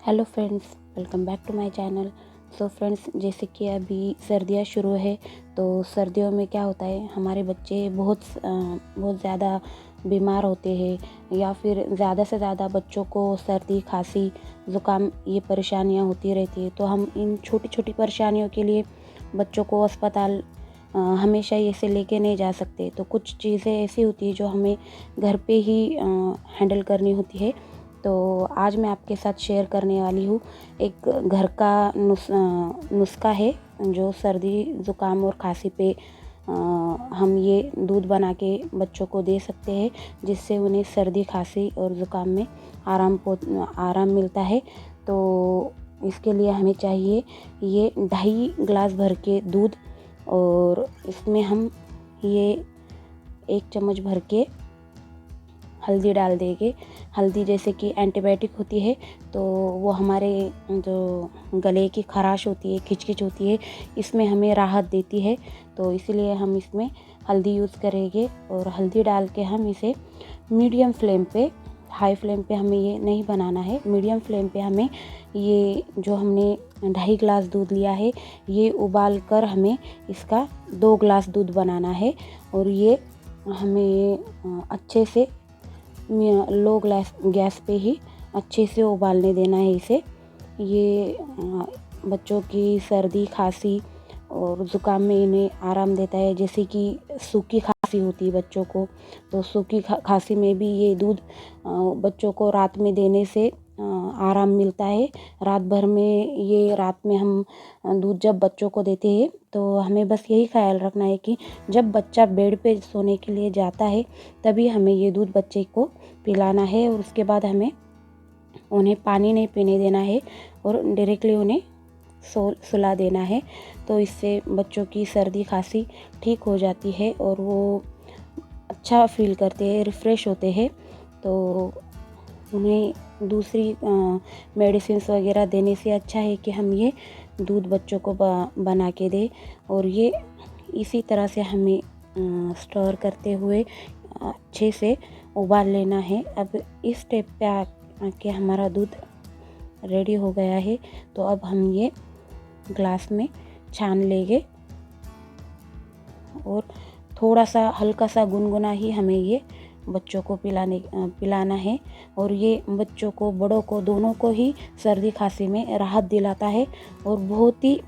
Hello friends, welcome back to my channel. So friends, जैसे कि अभी सर्दियाँ शुरू है तो सर्दियों में क्या होता है, हमारे बच्चे बहुत ज़्यादा बीमार होते हैं या फिर ज़्यादा से ज़्यादा बच्चों को सर्दी खांसी ज़ुकाम ये परेशानियां होती रहती है। तो हम इन छोटी छोटी परेशानियों के लिए बच्चों को अस्पताल हमेशा ऐसे लेके नहीं जा सकते। तो कुछ चीज़ें ऐसी होती है जो हमें घर पे ही हैंडल करनी होती है। तो आज मैं आपके साथ शेयर करने वाली हूँ एक घर का नुस्खा है जो सर्दी ज़ुकाम और खांसी पे हम ये दूध बना के बच्चों को दे सकते हैं, जिससे उन्हें सर्दी खांसी और ज़ुकाम में आराम मिलता है। तो इसके लिए हमें चाहिए ये 2.5 गिलास भर के दूध, और इसमें हम ये 1 चम्मच भर के हल्दी डाल देंगे। हल्दी जैसे कि एंटीबायोटिक होती है, तो वो हमारे जो गले की खराश होती है, खिचखिच होती है, इसमें हमें राहत देती है। तो इसलिए हम इसमें हल्दी यूज़ करेंगे। और हल्दी डाल के हम इसे मीडियम फ्लेम पे, हाई फ्लेम पे हमें ये नहीं बनाना है। मीडियम फ्लेम पे हमें ये जो हमने 2.5 गिलास दूध लिया है ये उबाल कर हमें इसका 2 गिलास दूध बनाना है। और ये हमें अच्छे से लो गैस पे ही अच्छे से उबालने देना है इसे। ये बच्चों की सर्दी खांसी और ज़ुकाम में इन्हें आराम देता है। जैसे कि सूखी खांसी होती है बच्चों को, तो सूखी खांसी में भी ये दूध बच्चों को रात में देने से आराम मिलता है। रात भर में ये रात में हम दूध जब बच्चों को देते हैं तो हमें बस यही ख्याल रखना है कि जब बच्चा बेड पे सोने के लिए जाता है तभी हमें ये दूध बच्चे को पिलाना है। और उसके बाद हमें उन्हें पानी नहीं पीने देना है और डायरेक्टली उन्हें सुला देना है। तो इससे बच्चों की सर्दी खांसी ठीक हो जाती है और वो अच्छा फील करते हैं, रिफ़्रेश होते हैं। तो उन्हें दूसरी मेडिसिन्स वगैरह देने से अच्छा है कि हम ये दूध बच्चों को बना के दें। और ये इसी तरह से हमें स्टर करते हुए अच्छे से उबाल लेना है। अब इस स्टेप पे आके हमारा दूध रेडी हो गया है। तो अब हम ये ग्लास में छान लेंगे और थोड़ा सा हल्का सा गुनगुना ही हमें ये बच्चों को पिलाना है। और ये बच्चों को बड़ों को दोनों को ही सर्दी खांसी में राहत दिलाता है और बहुत ही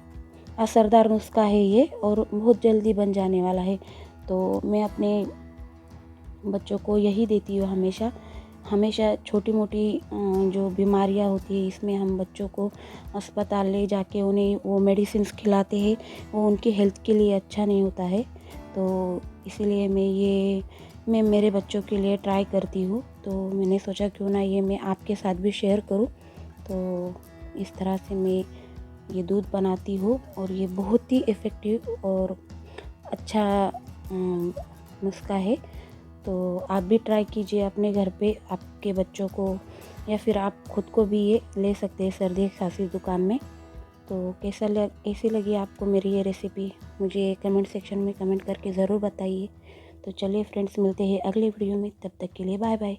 असरदार नुस्खा है ये, और बहुत जल्दी बन जाने वाला है। तो मैं अपने बच्चों को यही देती हूँ हमेशा। छोटी मोटी जो बीमारियाँ होती है इसमें हम बच्चों को अस्पताल ले जाके उन्हें वो मेडिसिन्स खिलाते हैं, वो उनकी हेल्थ के लिए अच्छा नहीं होता है। तो इसीलिए मैं मेरे बच्चों के लिए ट्राई करती हूँ। तो मैंने सोचा क्यों ना ये मैं आपके साथ भी शेयर करूँ। तो इस तरह से मैं ये दूध बनाती हूँ और ये बहुत ही इफ़ेक्टिव और अच्छा नुस्खा है। तो आप भी ट्राई कीजिए अपने घर पे आपके बच्चों को, या फिर आप खुद को भी ये ले सकते हैं सर्दी खांसी ज़ुकाम में। तो कैसी लगी आपको मेरी ये रेसिपी, मुझे कमेंट सेक्शन में कमेंट करके ज़रूर बताइए। तो चलिए फ्रेंड्स, मिलते हैं अगले वीडियो में, तब तक के लिए बाय बाय।